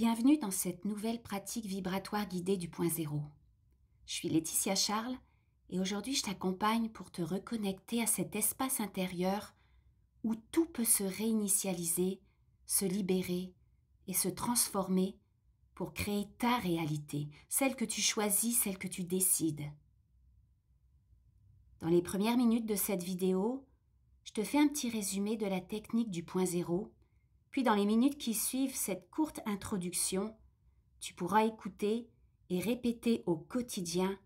Bienvenue dans cette nouvelle pratique vibratoire guidée du point zéro. Je suis Laetitia Charles et aujourd'hui je t'accompagne pour te reconnecter à cet espace intérieur où tout peut se réinitialiser, se libérer et se transformer pour créer ta réalité, celle que tu choisis, celle que tu décides. Dans les premières minutes de cette vidéo, je te fais un petit résumé de la technique du point zéro. Puis dans les minutes qui suivent cette courte introduction, tu pourras écouter et répéter au quotidien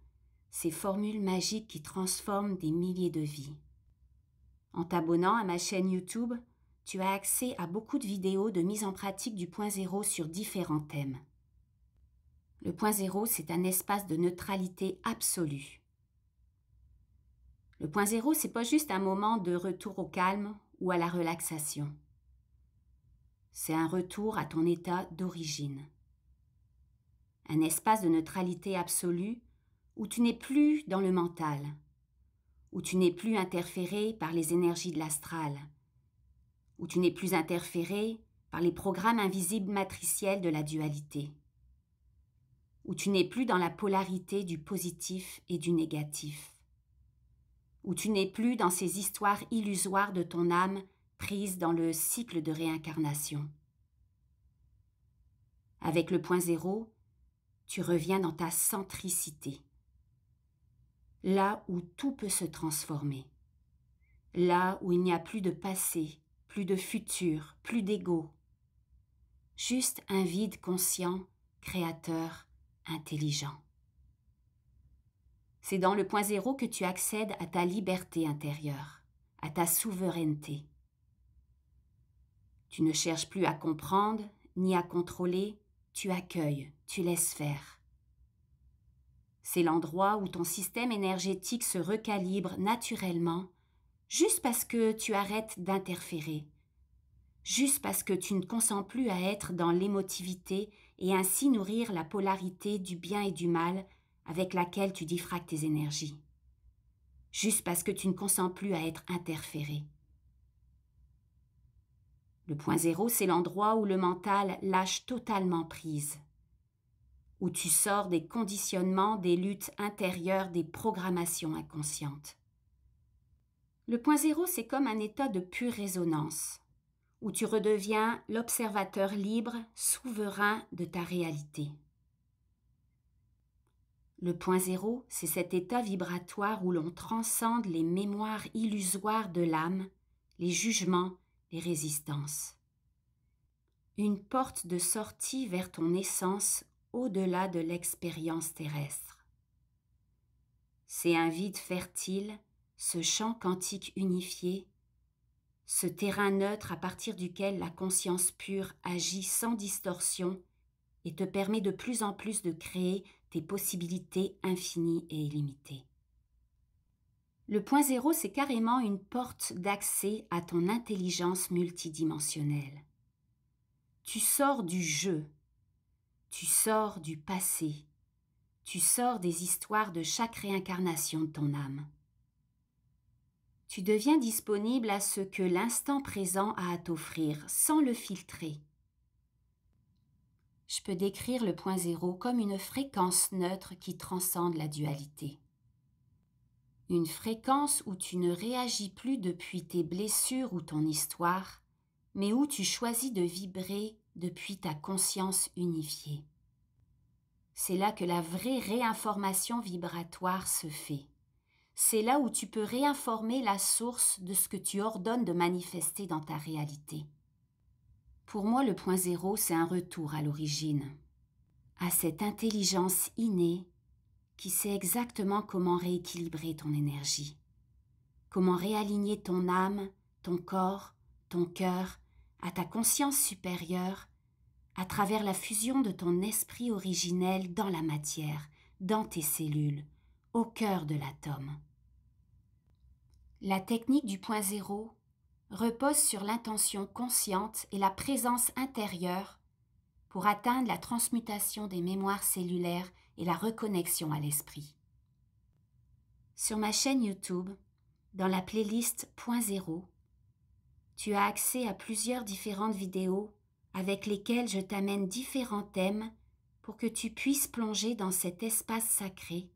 ces formules magiques qui transforment des milliers de vies. En t'abonnant à ma chaîne YouTube, tu as accès à beaucoup de vidéos de mise en pratique du point zéro sur différents thèmes. Le point zéro, c'est un espace de neutralité absolue. Le point zéro, c'est pas juste un moment de retour au calme ou à la relaxation. C'est un retour à ton état d'origine. Un espace de neutralité absolue où tu n'es plus dans le mental, où tu n'es plus interféré par les énergies de l'astral, où tu n'es plus interféré par les programmes invisibles matriciels de la dualité, où tu n'es plus dans la polarité du positif et du négatif, où tu n'es plus dans ces histoires illusoires de ton âme prise dans le cycle de réincarnation. Avec le point zéro, tu reviens dans ta centricité, là où tout peut se transformer, là où il n'y a plus de passé, plus de futur, plus d'ego, juste un vide conscient, créateur, intelligent. C'est dans le point zéro que tu accèdes à ta liberté intérieure, à ta souveraineté. Tu ne cherches plus à comprendre, ni à contrôler, tu accueilles, tu laisses faire. C'est l'endroit où ton système énergétique se recalibre naturellement, juste parce que tu arrêtes d'interférer, juste parce que tu ne consens plus à être dans l'émotivité et ainsi nourrir la polarité du bien et du mal avec laquelle tu diffractes tes énergies, juste parce que tu ne consens plus à être interféré. Le point zéro, c'est l'endroit où le mental lâche totalement prise, où tu sors des conditionnements, des luttes intérieures, des programmations inconscientes. Le point zéro, c'est comme un état de pure résonance, où tu redeviens l'observateur libre, souverain de ta réalité. Le point zéro, c'est cet état vibratoire où l'on transcende les mémoires illusoires de l'âme, les jugements, les résistances. Une porte de sortie vers ton essence au-delà de l'expérience terrestre. C'est un vide fertile, ce champ quantique unifié, ce terrain neutre à partir duquel la conscience pure agit sans distorsion et te permet de plus en plus de créer tes possibilités infinies et illimitées. Le point zéro, c'est carrément une porte d'accès à ton intelligence multidimensionnelle. Tu sors du jeu, tu sors du passé, tu sors des histoires de chaque réincarnation de ton âme. Tu deviens disponible à ce que l'instant présent a à t'offrir, sans le filtrer. Je peux décrire le point zéro comme une fréquence neutre qui transcende la dualité. Une fréquence où tu ne réagis plus depuis tes blessures ou ton histoire, mais où tu choisis de vibrer depuis ta conscience unifiée. C'est là que la vraie réinformation vibratoire se fait. C'est là où tu peux réinformer la source de ce que tu ordonnes de manifester dans ta réalité. Pour moi, le point zéro, c'est un retour à l'origine, à cette intelligence innée qui sait exactement comment rééquilibrer ton énergie, comment réaligner ton âme, ton corps, ton cœur, à ta conscience supérieure, à travers la fusion de ton esprit originel dans la matière, dans tes cellules, au cœur de l'atome. La technique du point zéro repose sur l'intention consciente et la présence intérieure pour atteindre la transmutation des mémoires cellulaires et la reconnexion à l'esprit. Sur ma chaîne YouTube, dans la playlist Point zéro, tu as accès à plusieurs différentes vidéos avec lesquels je t'amène différents thèmes pour que tu puisses plonger dans cet espace sacré,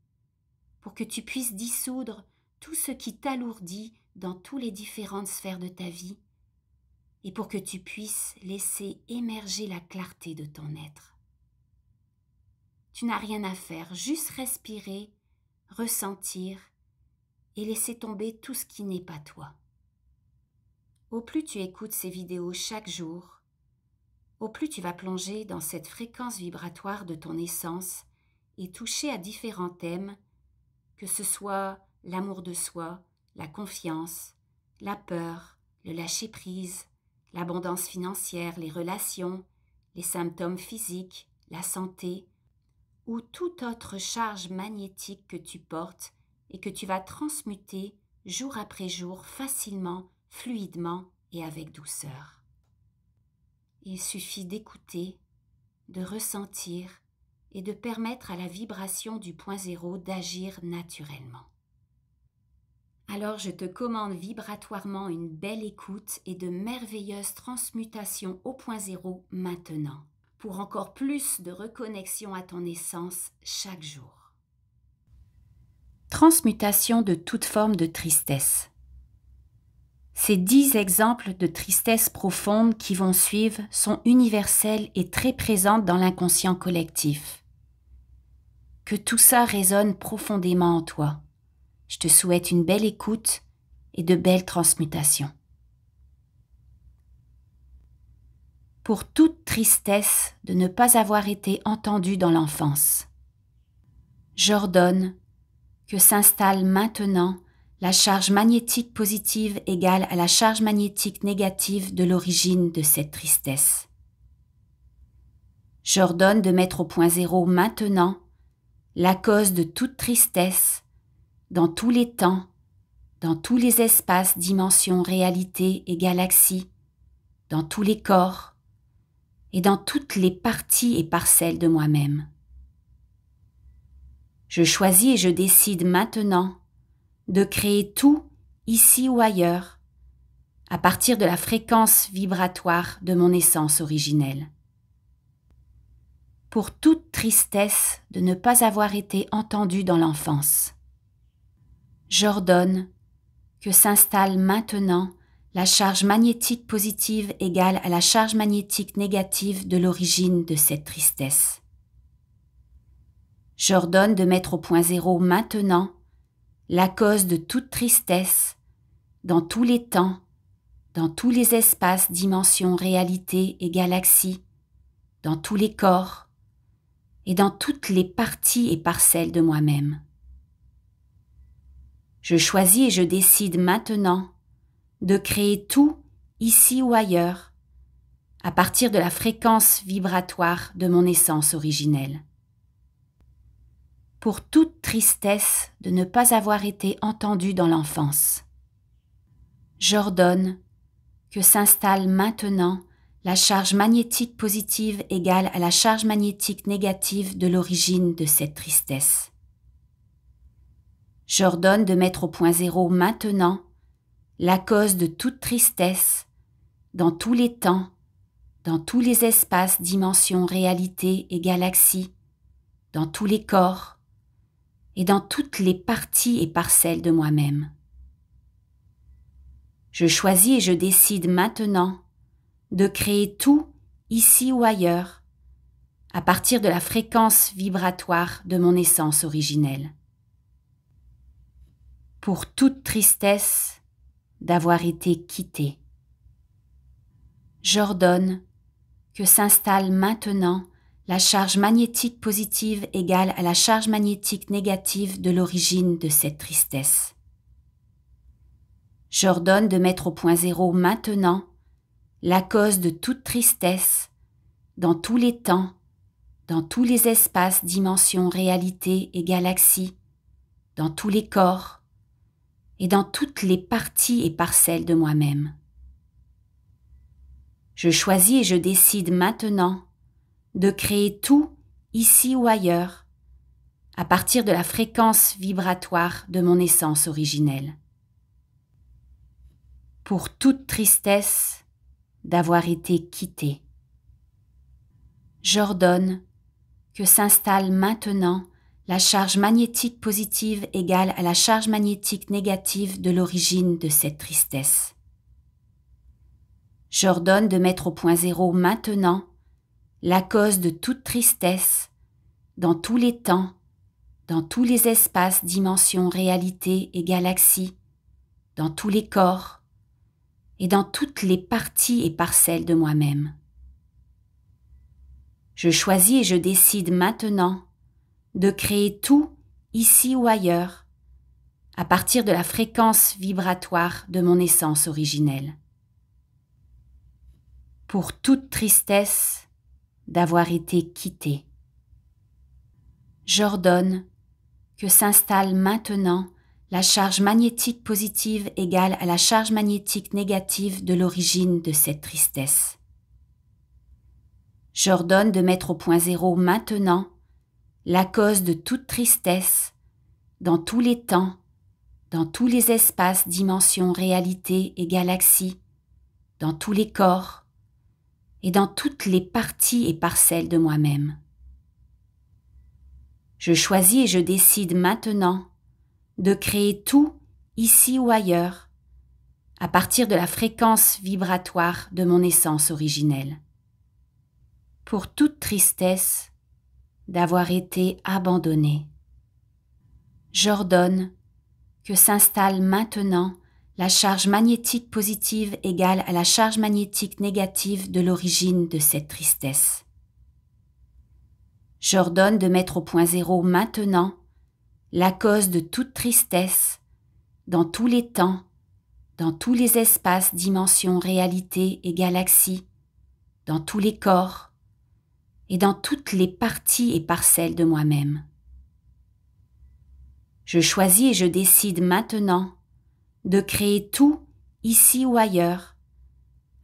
pour que tu puisses dissoudre tout ce qui t'alourdit dans toutes les différentes sphères de ta vie et pour que tu puisses laisser émerger la clarté de ton être. Tu n'as rien à faire, juste respirer, ressentir et laisser tomber tout ce qui n'est pas toi. Au plus tu écoutes ces vidéos chaque jour, au plus tu vas plonger dans cette fréquence vibratoire de ton essence et toucher à différents thèmes, que ce soit l'amour de soi, la confiance, la peur, le lâcher-prise, l'abondance financière, les relations, les symptômes physiques, la santé, ou toute autre charge magnétique que tu portes et que tu vas transmuter jour après jour facilement, fluidement et avec douceur. Il suffit d'écouter, de ressentir et de permettre à la vibration du point zéro d'agir naturellement. Alors je te commande vibratoirement une belle écoute et de merveilleuses transmutations au point zéro maintenant, pour encore plus de reconnexion à ton essence chaque jour. Transmutation de toute forme de tristesse. Ces 10 exemples de tristesse profonde qui vont suivre sont universels et très présentes dans l'inconscient collectif. Que tout ça résonne profondément en toi. Je te souhaite une belle écoute et de belles transmutations. Pour toute tristesse de ne pas avoir été entendue dans l'enfance. J'ordonne que s'installe maintenant la charge magnétique positive égale à la charge magnétique négative de l'origine de cette tristesse. J'ordonne de mettre au point zéro maintenant la cause de toute tristesse dans tous les temps, dans tous les espaces, dimensions, réalités et galaxies, dans tous les corps et dans toutes les parties et parcelles de moi-même. Je choisis et je décide maintenant de créer tout, ici ou ailleurs, à partir de la fréquence vibratoire de mon essence originelle. Pour toute tristesse de ne pas avoir été entendue dans l'enfance. J'ordonne que s'installe maintenant la charge magnétique positive égale à la charge magnétique négative de l'origine de cette tristesse. J'ordonne de mettre au point zéro maintenant la cause de toute tristesse dans tous les temps, dans tous les espaces, dimensions, réalités et galaxies, dans tous les corps et dans toutes les parties et parcelles de moi-même. Je choisis et je décide maintenant de créer tout, ici ou ailleurs, à partir de la fréquence vibratoire de mon essence originelle. Pour toute tristesse de ne pas avoir été entendue dans l'enfance. J'ordonne que s'installe maintenant la charge magnétique positive égale à la charge magnétique négative de l'origine de cette tristesse. J'ordonne de mettre au point zéro maintenant la cause de toute tristesse dans tous les temps, dans tous les espaces, dimensions, réalités et galaxies, dans tous les corps et dans toutes les parties et parcelles de moi-même. Je choisis et je décide maintenant de créer tout, ici ou ailleurs, à partir de la fréquence vibratoire de mon essence originelle. Pour toute tristesse d'avoir été quittée. J'ordonne que s'installe maintenant la charge magnétique positive égale à la charge magnétique négative de l'origine de cette tristesse. J'ordonne de mettre au point zéro maintenant la cause de toute tristesse dans tous les temps, dans tous les espaces, dimensions, réalités et galaxies, dans tous les corps et dans toutes les parties et parcelles de moi-même. Je choisis et je décide maintenant de créer tout, ici ou ailleurs, à partir de la fréquence vibratoire de mon essence originelle. Pour toute tristesse d'avoir été quittée. J'ordonne que s'installe maintenant la charge magnétique positive égale à la charge magnétique négative de l'origine de cette tristesse. J'ordonne de mettre au point zéro maintenant la cause de toute tristesse dans tous les temps, dans tous les espaces, dimensions, réalités et galaxies, dans tous les corps et dans toutes les parties et parcelles de moi-même. Je choisis et je décide maintenant de créer tout, ici ou ailleurs, à partir de la fréquence vibratoire de mon essence originelle. Pour toute tristesse d'avoir été quittée. J'ordonne que s'installe maintenant la charge magnétique positive égale à la charge magnétique négative de l'origine de cette tristesse. J'ordonne de mettre au point zéro maintenant la cause de toute tristesse dans tous les temps, dans tous les espaces, dimensions, réalités et galaxies, dans tous les corps et dans toutes les parties et parcelles de moi-même. Je choisis et je décide maintenant de créer tout, ici ou ailleurs, à partir de la fréquence vibratoire de mon essence originelle. Pour toute tristesse d'avoir été abandonnée. J'ordonne que s'installe maintenant la charge magnétique positive égale à la charge magnétique négative de l'origine de cette tristesse. J'ordonne de mettre au point zéro maintenant la cause de toute tristesse dans tous les temps, dans tous les espaces, dimensions, réalités et galaxies, dans tous les corps et dans toutes les parties et parcelles de moi-même. Je choisis et je décide maintenant de créer tout, ici ou ailleurs,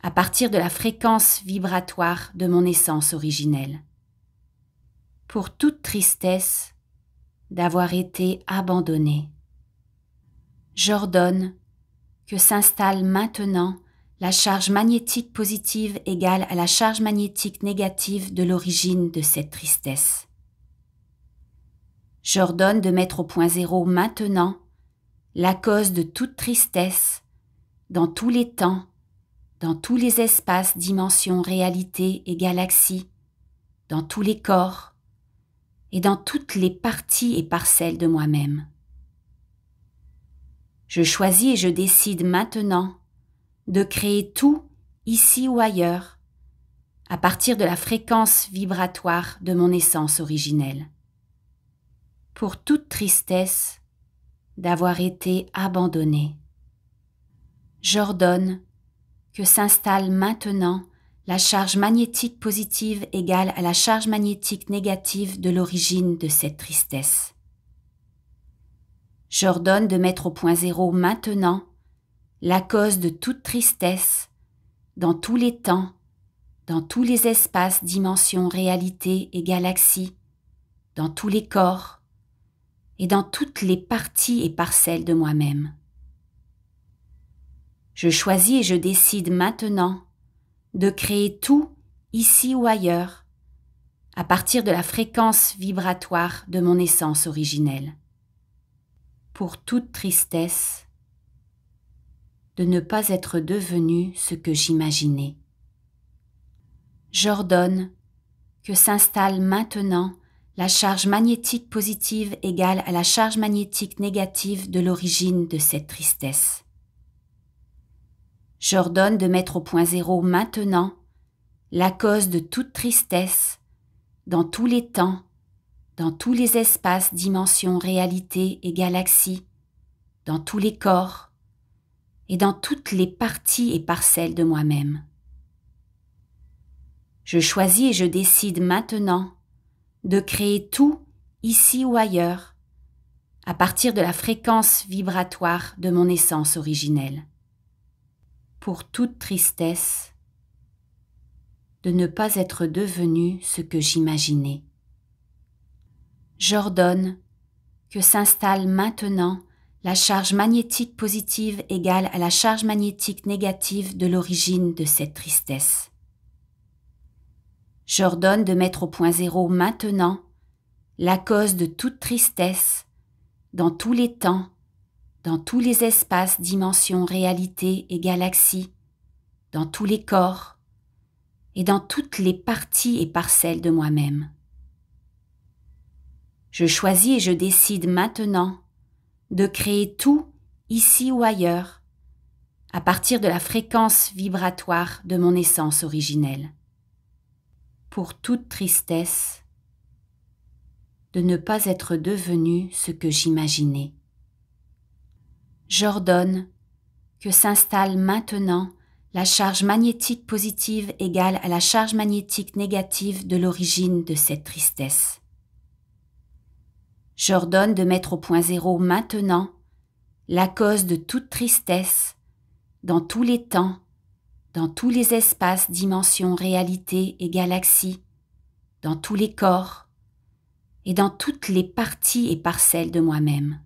à partir de la fréquence vibratoire de mon essence originelle. Pour toute tristesse d'avoir été abandonnée. J'ordonne que s'installe maintenant la charge magnétique positive égale à la charge magnétique négative de l'origine de cette tristesse. J'ordonne de mettre au point zéro maintenant la cause de toute tristesse dans tous les temps, dans tous les espaces, dimensions, réalités et galaxies, dans tous les corps et dans toutes les parties et parcelles de moi-même. Je choisis et je décide maintenant de créer tout, ici ou ailleurs, à partir de la fréquence vibratoire de mon essence originelle. Pour toute tristesse d'avoir été abandonnée. J'ordonne que s'installe maintenant la charge magnétique positive égale à la charge magnétique négative de l'origine de cette tristesse. J'ordonne de mettre au point zéro maintenant la cause de toute tristesse dans tous les temps, dans tous les espaces, dimensions, réalités et galaxies, dans tous les corps et dans toutes les parties et parcelles de moi-même. Je choisis et je décide maintenant de créer tout, ici ou ailleurs, à partir de la fréquence vibratoire de mon essence originelle. Pour toute tristesse, de ne pas être devenu ce que j'imaginais. J'ordonne que s'installe maintenant la charge magnétique positive égale à la charge magnétique négative de l'origine de cette tristesse. J'ordonne de mettre au point zéro maintenant la cause de toute tristesse dans tous les temps, dans tous les espaces, dimensions, réalités et galaxies, dans tous les corps et dans toutes les parties et parcelles de moi-même. Je choisis et je décide maintenant de créer tout, ici ou ailleurs, à partir de la fréquence vibratoire de mon essence originelle. Pour toute tristesse, de ne pas être devenu ce que j'imaginais. J'ordonne que s'installe maintenant la charge magnétique positive égale à la charge magnétique négative de l'origine de cette tristesse. J'ordonne de mettre au point zéro maintenant la cause de toute tristesse dans tous les temps, dans tous les espaces, dimensions, réalités et galaxies, dans tous les corps et dans toutes les parties et parcelles de moi-même. Je choisis et je décide maintenant de créer tout, ici ou ailleurs, à partir de la fréquence vibratoire de mon essence originelle. Pour toute tristesse, de ne pas être devenu ce que j'imaginais. J'ordonne que s'installe maintenant la charge magnétique positive égale à la charge magnétique négative de l'origine de cette tristesse. J'ordonne de mettre au point zéro maintenant la cause de toute tristesse dans tous les temps, dans tous les espaces, dimensions, réalités et galaxies, dans tous les corps et dans toutes les parties et parcelles de moi-même.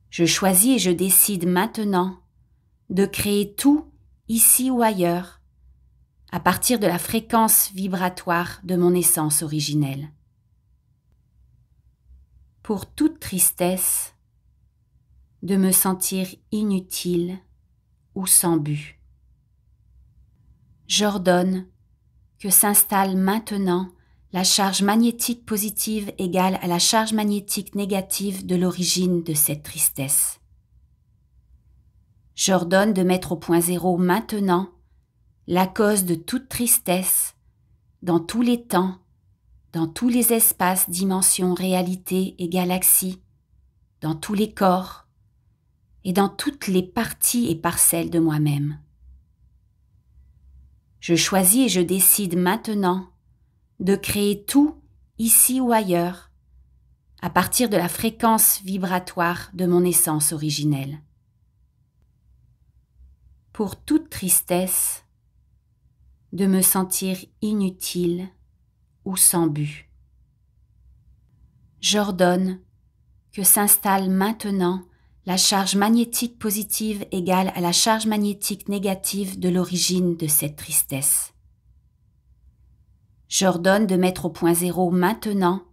Je choisis et je décide maintenant de créer tout, ici ou ailleurs, à partir de la fréquence vibratoire de mon essence originelle. Pour toute tristesse, de me sentir inutile ou sans but. J'ordonne que s'installe maintenant la charge magnétique positive égale à la charge magnétique négative de l'origine de cette tristesse. J'ordonne de mettre au point zéro maintenant la cause de toute tristesse dans tous les temps, dans tous les espaces, dimensions, réalités et galaxies, dans tous les corps et dans toutes les parties et parcelles de moi-même. Je choisis et je décide maintenant de créer tout, ici ou ailleurs, à partir de la fréquence vibratoire de mon essence originelle. Pour toute tristesse, de me sentir inutile ou sans but. J'ordonne que s'installe maintenant la charge magnétique positive égale à la charge magnétique négative de l'origine de cette tristesse. J'ordonne de mettre au point zéro maintenant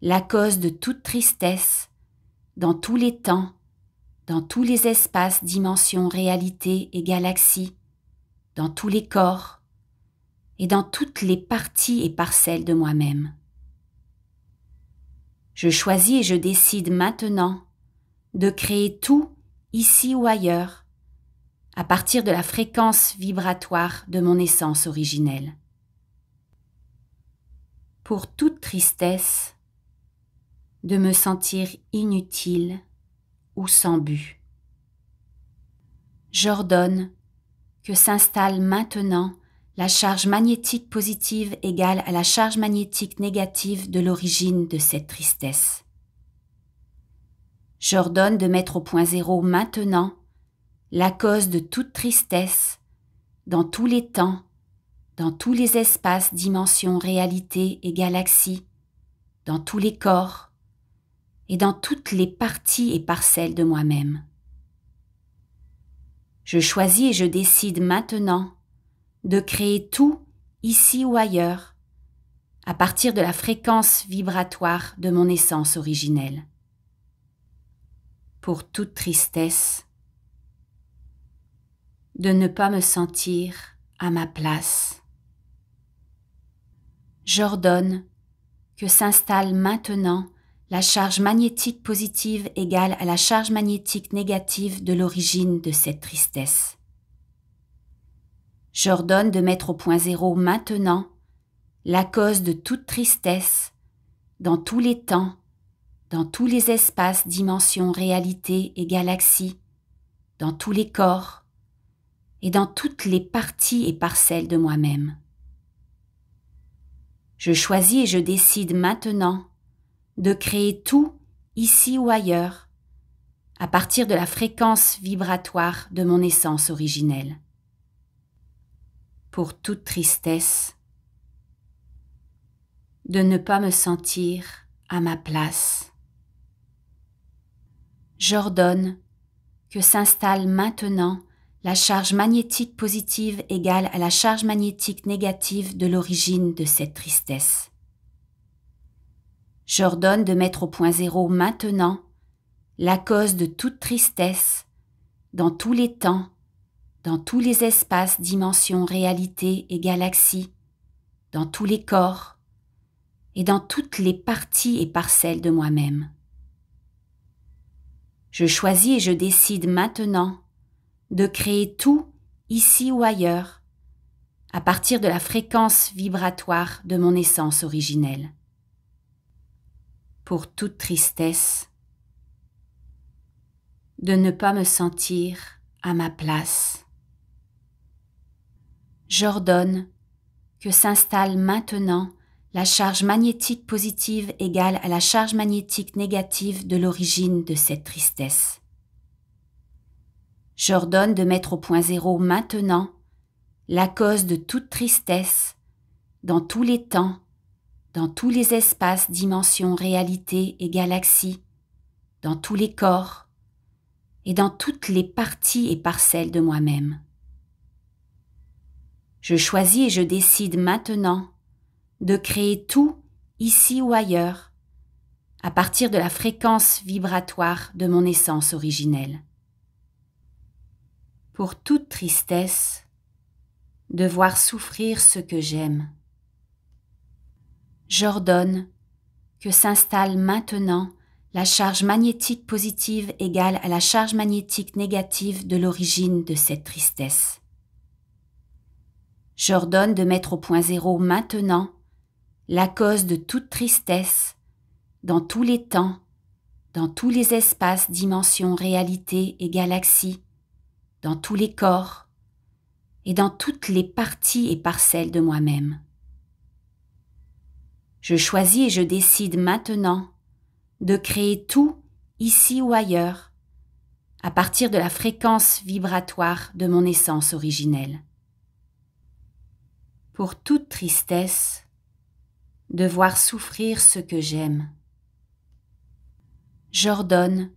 la cause de toute tristesse dans tous les temps, dans tous les espaces, dimensions, réalités et galaxies, dans tous les corps et dans toutes les parties et parcelles de moi-même. Je choisis et je décide maintenant de créer tout, ici ou ailleurs, à partir de la fréquence vibratoire de mon essence originelle. Pour toute tristesse, de me sentir inutile ou sans but. J'ordonne que s'installe maintenant la charge magnétique positive égale à la charge magnétique négative de l'origine de cette tristesse. J'ordonne de mettre au point zéro maintenant la cause de toute tristesse dans tous les temps, dans tous les espaces, dimensions, réalités et galaxies, dans tous les corps et dans toutes les parties et parcelles de moi-même. Je choisis et je décide maintenant de créer tout, ici ou ailleurs, à partir de la fréquence vibratoire de mon essence originelle. Pour toute tristesse, de ne pas me sentir à ma place. J'ordonne que s'installe maintenant la charge magnétique positive égale à la charge magnétique négative de l'origine de cette tristesse. J'ordonne de mettre au point zéro maintenant la cause de toute tristesse dans tous les temps, dans tous les espaces, dimensions, réalités et galaxies, dans tous les corps et dans toutes les parties et parcelles de moi-même. Je choisis et je décide maintenant de créer tout, ici ou ailleurs, à partir de la fréquence vibratoire de mon essence originelle. Pour toute tristesse, de ne pas me sentir à ma place. J'ordonne que s'installe maintenant la charge magnétique positive égale à la charge magnétique négative de l'origine de cette tristesse. J'ordonne de mettre au point zéro maintenant la cause de toute tristesse dans tous les temps, dans tous les espaces, dimensions, réalités et galaxies, dans tous les corps et dans toutes les parties et parcelles de moi-même. Je choisis et je décide maintenant de créer tout, ici ou ailleurs, à partir de la fréquence vibratoire de mon essence originelle. Pour toute tristesse, de ne pas me sentir à ma place. J'ordonne que s'installe maintenant la charge magnétique positive égale à la charge magnétique négative de l'origine de cette tristesse. J'ordonne de mettre au point zéro maintenant la cause de toute tristesse dans tous les temps, dans tous les espaces, dimensions, réalités et galaxies, dans tous les corps et dans toutes les parties et parcelles de moi-même. Je choisis et je décide maintenant de créer tout, ici ou ailleurs, à partir de la fréquence vibratoire de mon essence originelle. Pour toute tristesse, de voir souffrir ce que j'aime. J'ordonne que s'installe maintenant la charge magnétique positive égale à la charge magnétique négative de l'origine de cette tristesse. J'ordonne de mettre au point zéro maintenant la cause de toute tristesse dans tous les temps, dans tous les espaces, dimensions, réalités et galaxies, dans tous les corps et dans toutes les parties et parcelles de moi-même. Je choisis et je décide maintenant de créer tout, ici ou ailleurs, à partir de la fréquence vibratoire de mon essence originelle. Pour toute tristesse, de voir souffrir ce que j'aime. J'ordonne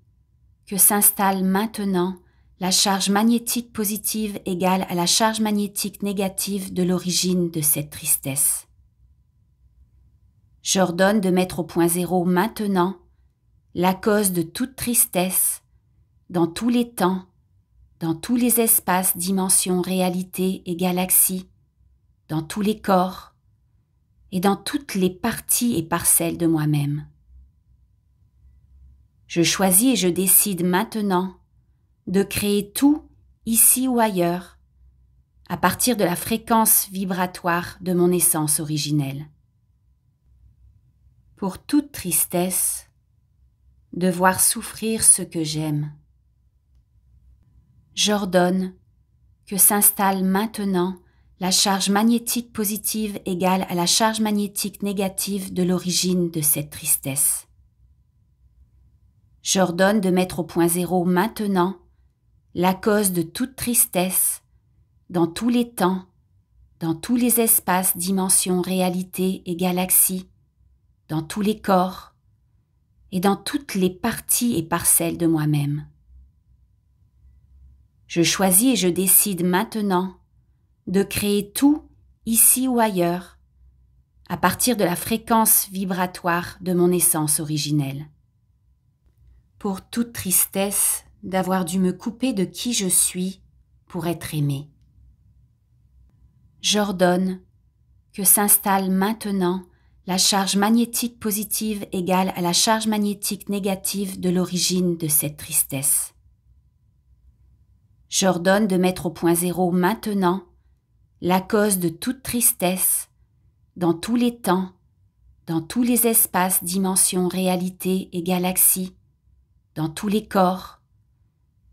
que s'installe maintenant la charge magnétique positive égale à la charge magnétique négative de l'origine de cette tristesse. J'ordonne de mettre au point zéro maintenant la cause de toute tristesse dans tous les temps, dans tous les espaces, dimensions, réalités et galaxies, dans tous les corps et dans toutes les parties et parcelles de moi-même. Je choisis et je décide maintenant de créer tout, ici ou ailleurs, à partir de la fréquence vibratoire de mon essence originelle. Pour toute tristesse, de voir souffrir ce que j'aime. J'ordonne que s'installe maintenant la charge magnétique positive égale à la charge magnétique négative de l'origine de cette tristesse. J'ordonne de mettre au point zéro maintenant la cause de toute tristesse dans tous les temps, dans tous les espaces, dimensions, réalités et galaxies, dans tous les corps et dans toutes les parties et parcelles de moi-même. Je choisis et je décide maintenant de créer tout, ici ou ailleurs, à partir de la fréquence vibratoire de mon essence originelle. Pour toute tristesse d'avoir dû me couper de qui je suis pour être aimé. J'ordonne que s'installe maintenant la charge magnétique positive égale à la charge magnétique négative de l'origine de cette tristesse. J'ordonne de mettre au point zéro maintenant la cause de toute tristesse dans tous les temps, dans tous les espaces, dimensions, réalités et galaxies, dans tous les corps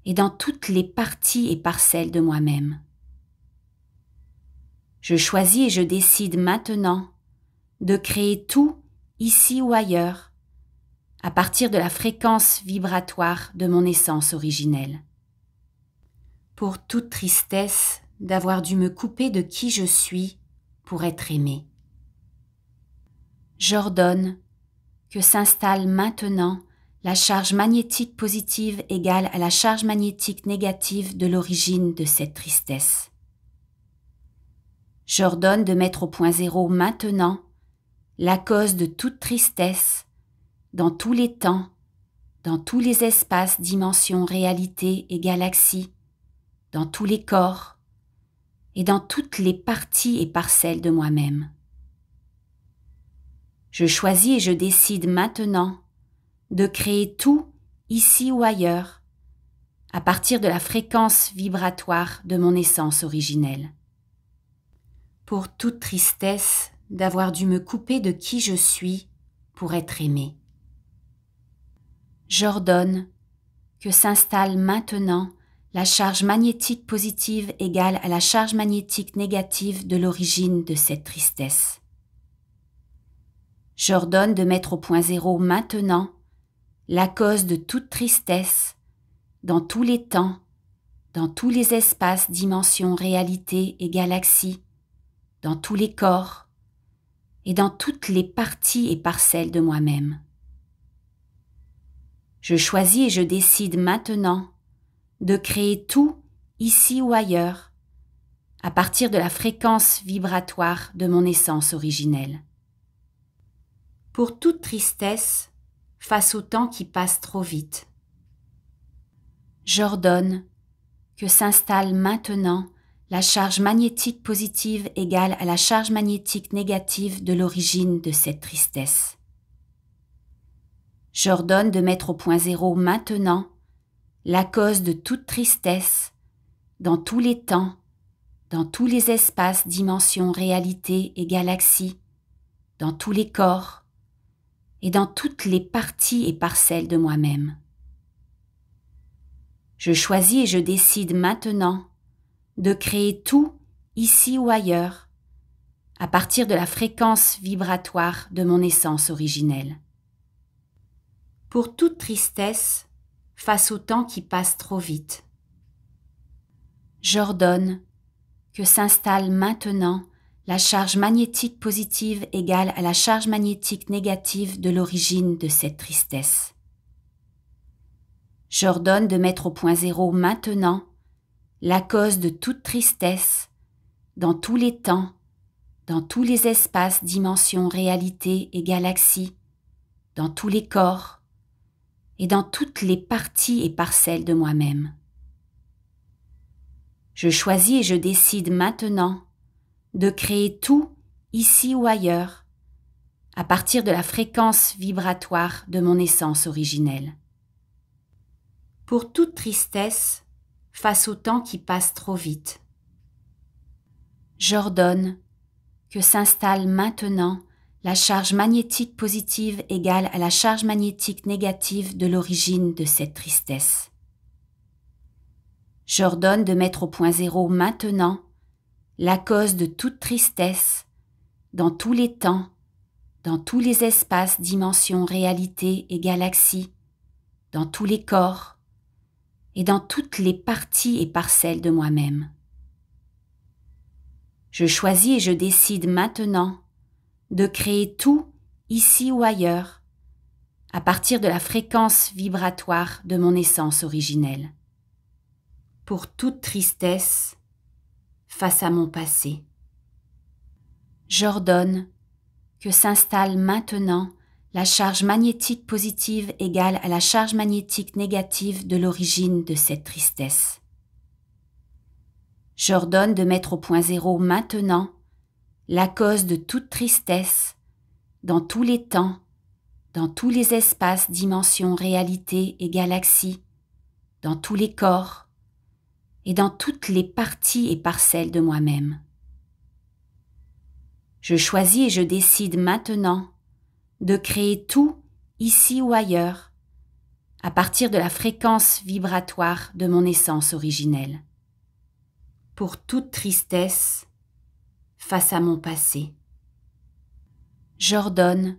et dans toutes les parties et parcelles de moi-même. Je choisis et je décide maintenant de créer tout, ici ou ailleurs, à partir de la fréquence vibratoire de mon essence originelle. Pour toute tristesse d'avoir dû me couper de qui je suis pour être aimé. J'ordonne que s'installe maintenant la charge magnétique positive égale à la charge magnétique négative de l'origine de cette tristesse. J'ordonne de mettre au point zéro maintenant la cause de toute tristesse dans tous les temps, dans tous les espaces, dimensions, réalités et galaxies, dans tous les corps et dans toutes les parties et parcelles de moi-même. Je choisis et je décide maintenant de créer tout, ici ou ailleurs, à partir de la fréquence vibratoire de mon essence originelle. Pour toute tristesse d'avoir dû me couper de qui je suis pour être aimé. J'ordonne que s'installe maintenant la charge magnétique positive égale à la charge magnétique négative de l'origine de cette tristesse. J'ordonne de mettre au point zéro maintenant la cause de toute tristesse dans tous les temps, dans tous les espaces, dimensions, réalités et galaxies, dans tous les corps et dans toutes les parties et parcelles de moi-même. Je choisis et je décide maintenant de créer tout, ici ou ailleurs, à partir de la fréquence vibratoire de mon essence originelle. Pour toute tristesse, face au temps qui passe trop vite, j'ordonne que s'installe maintenant la charge magnétique positive égale à la charge magnétique négative de l'origine de cette tristesse. J'ordonne de mettre au point zéro maintenant la cause de toute tristesse dans tous les temps, dans tous les espaces, dimensions, réalités et galaxies, dans tous les corps et dans toutes les parties et parcelles de moi-même. Je choisis et je décide maintenant de créer tout, ici ou ailleurs, à partir de la fréquence vibratoire de mon essence originelle. Pour toute tristesse, face au temps qui passe trop vite, j'ordonne que s'installe maintenant la charge magnétique positive égale à la charge magnétique négative de l'origine de cette tristesse. J'ordonne de mettre au point zéro maintenant la cause de toute tristesse dans tous les temps, dans tous les espaces, dimensions, réalités et galaxies, dans tous les corps et dans toutes les parties et parcelles de moi-même. Je choisis et je décide maintenant de créer tout, ici ou ailleurs, à partir de la fréquence vibratoire de mon essence originelle. Pour toute tristesse, face au temps qui passe trop vite, j'ordonne que s'installe maintenant la charge magnétique positive égale à la charge magnétique négative de l'origine de cette tristesse. J'ordonne de mettre au point zéro maintenant la cause de toute tristesse dans tous les temps, dans tous les espaces, dimensions, réalités et galaxies, dans tous les corps et dans toutes les parties et parcelles de moi-même. Je choisis et je décide maintenant de créer tout, ici ou ailleurs, à partir de la fréquence vibratoire de mon essence originelle. Pour toute tristesse, face à mon passé, j'ordonne que s'installe maintenant la charge magnétique positive égale à la charge magnétique négative de l'origine de cette tristesse. J'ordonne de mettre au point zéro maintenant la cause de toute tristesse dans tous les temps, dans tous les espaces, dimensions, réalités et galaxies, dans tous les corps et dans toutes les parties et parcelles de moi-même. Je choisis et je décide maintenant de créer tout, ici ou ailleurs, à partir de la fréquence vibratoire de mon essence originelle. Pour toute tristesse, face à mon passé, j'ordonne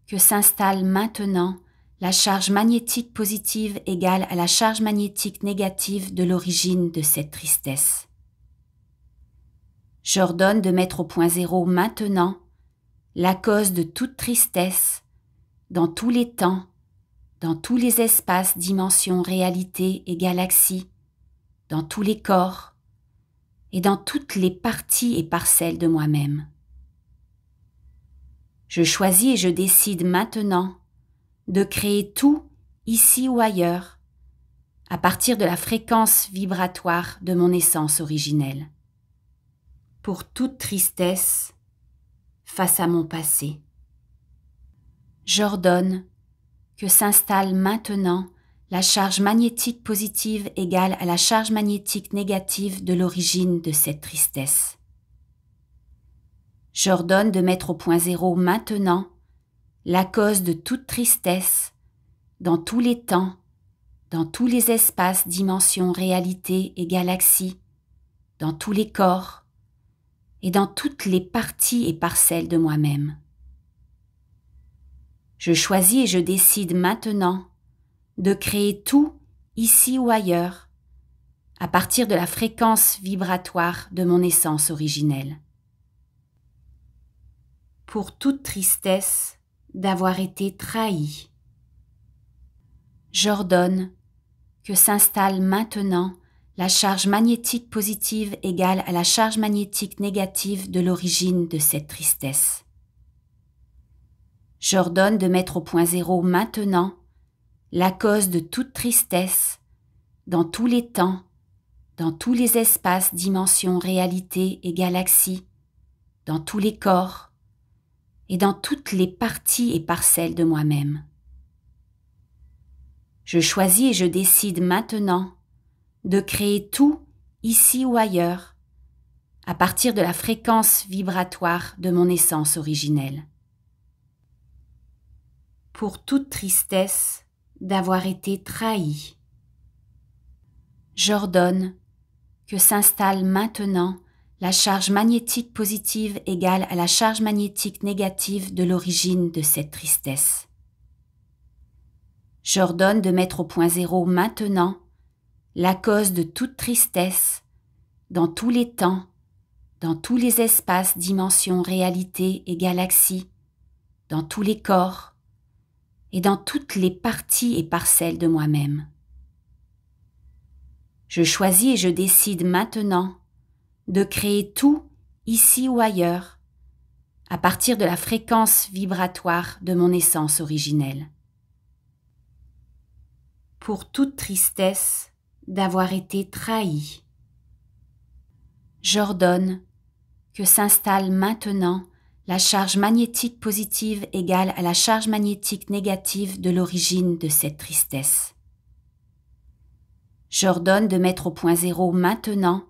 que s'installe maintenant la charge magnétique positive égale à la charge magnétique négative de l'origine de cette tristesse. J'ordonne de mettre au point zéro maintenant la cause de toute tristesse dans tous les temps, dans tous les espaces, dimensions, réalités et galaxies, dans tous les corps et dans toutes les parties et parcelles de moi-même. Je choisis et je décide maintenant de créer tout, ici ou ailleurs, à partir de la fréquence vibratoire de mon essence originelle. Pour toute tristesse face à mon passé. J'ordonne que s'installe maintenant la charge magnétique positive égale à la charge magnétique négative de l'origine de cette tristesse. J'ordonne de mettre au point zéro maintenant la cause de toute tristesse dans tous les temps, dans tous les espaces, dimensions, réalités et galaxies, dans tous les corps et dans toutes les parties et parcelles de moi-même. Je choisis et je décide maintenant de créer tout, ici ou ailleurs, à partir de la fréquence vibratoire de mon essence originelle. Pour toute tristesse d'avoir été trahi, j'ordonne que s'installe maintenant la charge magnétique positive égale à la charge magnétique négative de l'origine de cette tristesse. J'ordonne de mettre au point zéro maintenant la cause de toute tristesse dans tous les temps, dans tous les espaces, dimensions, réalités et galaxies, dans tous les corps et dans toutes les parties et parcelles de moi-même. Je choisis et je décide maintenant de créer tout, ici ou ailleurs, à partir de la fréquence vibratoire de mon essence originelle. Pour toute tristesse d'avoir été trahi, j'ordonne que s'installe maintenant la charge magnétique positive égale à la charge magnétique négative de l'origine de cette tristesse. J'ordonne de mettre au point zéro maintenant la cause de toute tristesse dans tous les temps, dans tous les espaces, dimensions, réalités et galaxies, dans tous les corps et dans toutes les parties et parcelles de moi-même. Je choisis et je décide maintenant de créer tout, ici ou ailleurs, à partir de la fréquence vibratoire de mon essence originelle. Pour toute tristesse d'avoir été trahi, j'ordonne que s'installe maintenant la charge magnétique positive égale à la charge magnétique négative de l'origine de cette tristesse. J'ordonne de mettre au point zéro maintenant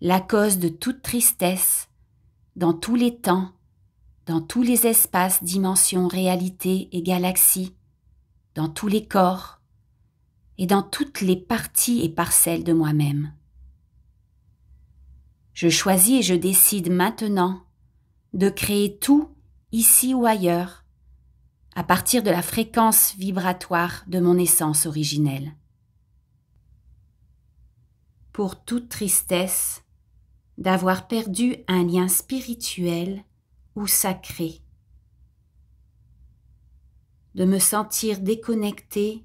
la cause de toute tristesse dans tous les temps, dans tous les espaces, dimensions, réalités et galaxies, dans tous les corps et dans toutes les parties et parcelles de moi-même. Je choisis et je décide maintenant de créer tout, ici ou ailleurs, à partir de la fréquence vibratoire de mon essence originelle. Pour toute tristesse d'avoir perdu un lien spirituel ou sacré, de me sentir déconnecté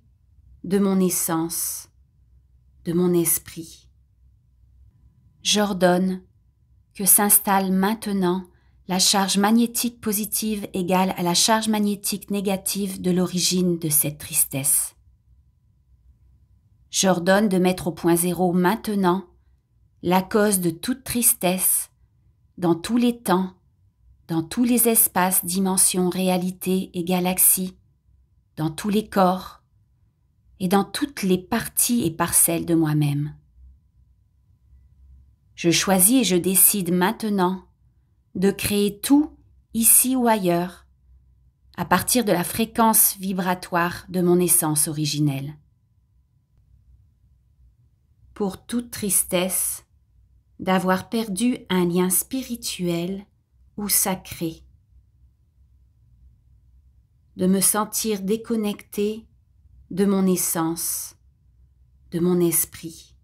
de mon essence, de mon esprit. J'ordonne que s'installe maintenant la charge magnétique positive égale à la charge magnétique négative de l'origine de cette tristesse. J'ordonne de mettre au point zéro maintenant la cause de toute tristesse dans tous les temps, dans tous les espaces, dimensions, réalités et galaxies, dans tous les corps et dans toutes les parties et parcelles de moi-même. Je choisis et je décide maintenant de créer tout, ici ou ailleurs, à partir de la fréquence vibratoire de mon essence originelle. Pour toute tristesse d'avoir perdu un lien spirituel ou sacré, de me sentir déconnecté de mon essence, de mon esprit.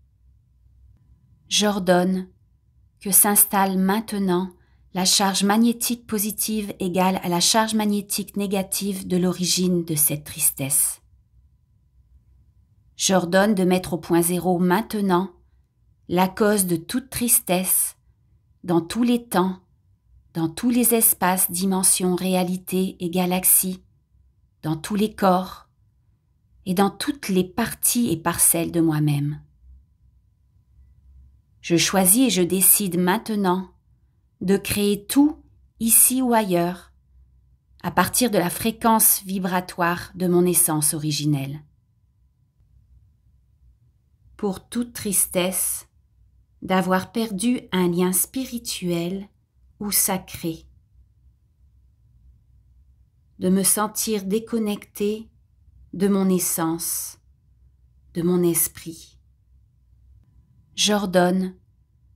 J'ordonne que s'installe maintenant la charge magnétique positive égale à la charge magnétique négative de l'origine de cette tristesse. J'ordonne de mettre au point zéro maintenant la cause de toute tristesse dans tous les temps, dans tous les espaces, dimensions, réalités et galaxies, dans tous les corps et dans toutes les parties et parcelles de moi-même. Je choisis et je décide maintenant de créer tout, ici ou ailleurs, à partir de la fréquence vibratoire de mon essence originelle. Pour toute tristesse d'avoir perdu un lien spirituel ou sacré, de me sentir déconnecté de mon essence, de mon esprit. J'ordonne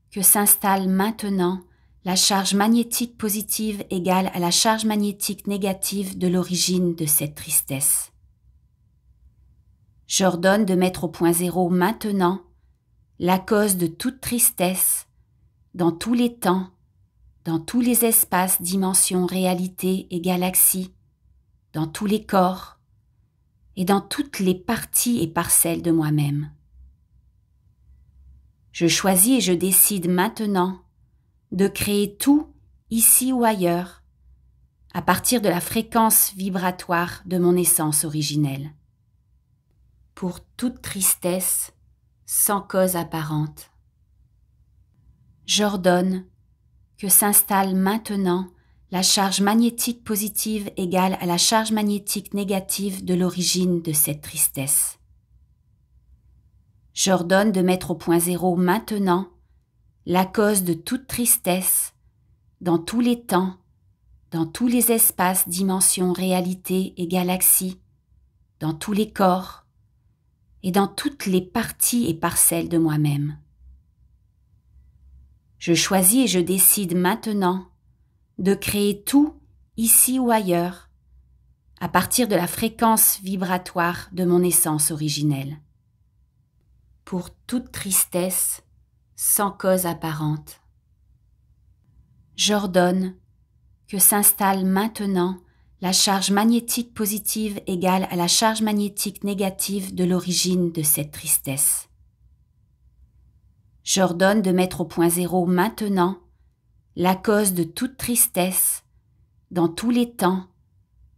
que s'installe maintenant la charge magnétique positive égale à la charge magnétique négative de l'origine de cette tristesse. J'ordonne de mettre au point zéro maintenant la cause de toute tristesse dans tous les temps, dans tous les espaces, dimensions, réalités et galaxies, dans tous les corps et dans toutes les parties et parcelles de moi-même. Je choisis et je décide maintenant de créer tout, ici ou ailleurs, à partir de la fréquence vibratoire de mon essence originelle. Pour toute tristesse, sans cause apparente. J'ordonne que s'installe maintenant la charge magnétique positive égale à la charge magnétique négative de l'origine de cette tristesse. J'ordonne de mettre au point zéro maintenant la cause de toute tristesse dans tous les temps, dans tous les espaces, dimensions, réalités et galaxies, dans tous les corps et dans toutes les parties et parcelles de moi-même. Je choisis et je décide maintenant de créer tout, ici ou ailleurs, à partir de la fréquence vibratoire de mon essence originelle. Pour toute tristesse, sans cause apparente. J'ordonne que s'installe maintenant la charge magnétique positive égale à la charge magnétique négative de l'origine de cette tristesse. J'ordonne de mettre au point zéro maintenant la cause de toute tristesse dans tous les temps,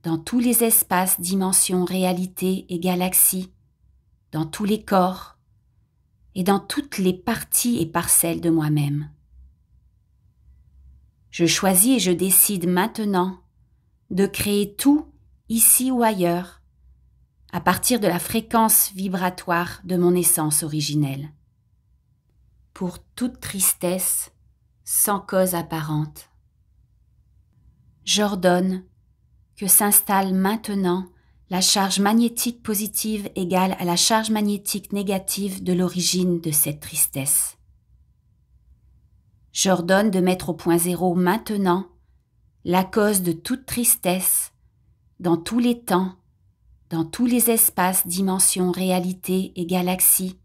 dans tous les espaces, dimensions, réalités et galaxies, dans tous les corps et dans toutes les parties et parcelles de moi-même. Je choisis et je décide maintenant de créer tout, ici ou ailleurs, à partir de la fréquence vibratoire de mon essence originelle. Pour toute tristesse, sans cause apparente. J'ordonne que s'installe maintenant la charge magnétique positive égale à la charge magnétique négative de l'origine de cette tristesse. J'ordonne de mettre au point zéro maintenant la cause de toute tristesse dans tous les temps, dans tous les espaces, dimensions, réalités et galaxies,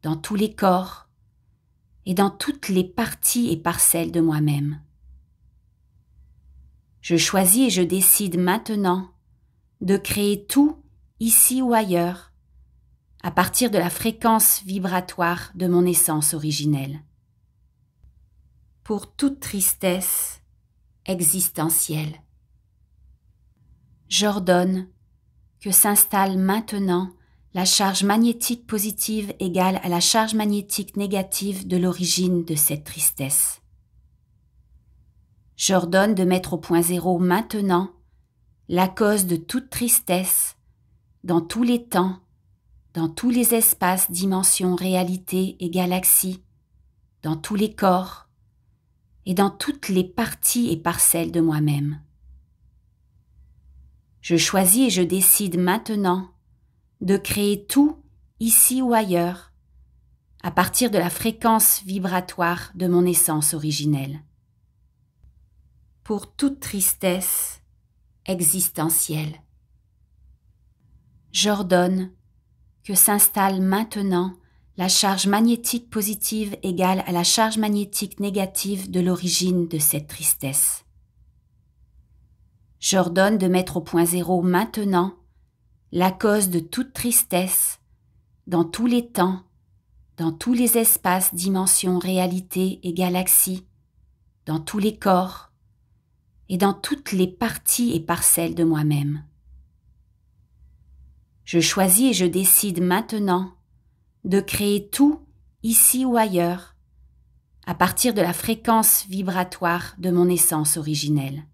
dans tous les corps et dans toutes les parties et parcelles de moi-même. Je choisis et je décide maintenant de créer tout, ici ou ailleurs, à partir de la fréquence vibratoire de mon essence originelle. Pour toute tristesse existentielle. J'ordonne que s'installe maintenant la charge magnétique positive égale à la charge magnétique négative de l'origine de cette tristesse. J'ordonne de mettre au point zéro maintenant la cause de toute tristesse dans tous les temps, dans tous les espaces, dimensions, réalités et galaxies, dans tous les corps et dans toutes les parties et parcelles de moi-même. Je choisis et je décide maintenant de créer tout, ici ou ailleurs, à partir de la fréquence vibratoire de mon essence originelle. Pour toute tristesse existentielle. J'ordonne que s'installe maintenant la charge magnétique positive égale à la charge magnétique négative de l'origine de cette tristesse. J'ordonne de mettre au point zéro maintenant la cause de toute tristesse dans tous les temps, dans tous les espaces, dimensions, réalités et galaxies, dans tous les corps et dans toutes les parties et parcelles de moi-même. Je choisis et je décide maintenant de créer tout, ici ou ailleurs, à partir de la fréquence vibratoire de mon essence originelle.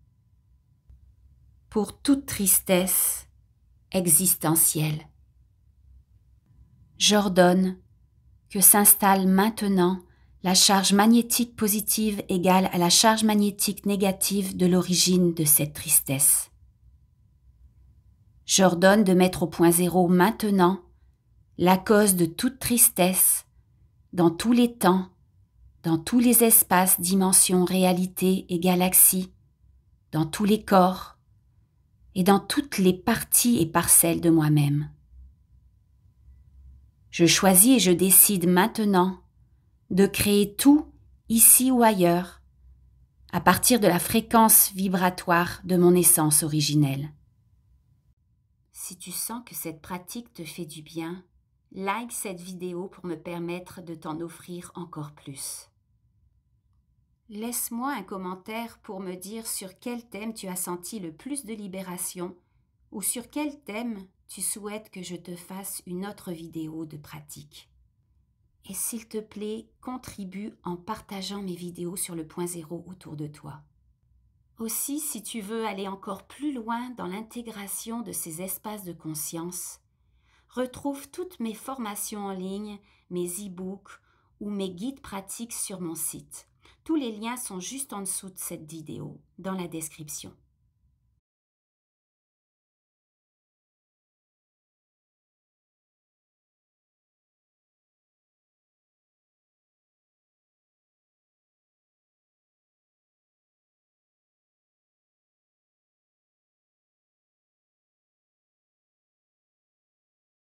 Pour toute tristesse existentielle, j'ordonne que s'installe maintenant la charge magnétique positive égale à la charge magnétique négative de l'origine de cette tristesse. J'ordonne de mettre au point zéro maintenant la cause de toute tristesse dans tous les temps, dans tous les espaces, dimensions, réalités et galaxies, dans tous les corps et dans toutes les parties et parcelles de moi-même. Je choisis et je décide maintenant de créer tout, ici ou ailleurs, à partir de la fréquence vibratoire de mon essence originelle. Si tu sens que cette pratique te fait du bien, like cette vidéo pour me permettre de t'en offrir encore plus. Laisse-moi un commentaire pour me dire sur quel thème tu as senti le plus de libération ou sur quel thème tu souhaites que je te fasse une autre vidéo de pratique. Et s'il te plaît, contribue en partageant mes vidéos sur le point zéro autour de toi. Aussi, si tu veux aller encore plus loin dans l'intégration de ces espaces de conscience, retrouve toutes mes formations en ligne, mes e-books ou mes guides pratiques sur mon site. Tous les liens sont juste en dessous de cette vidéo, dans la description.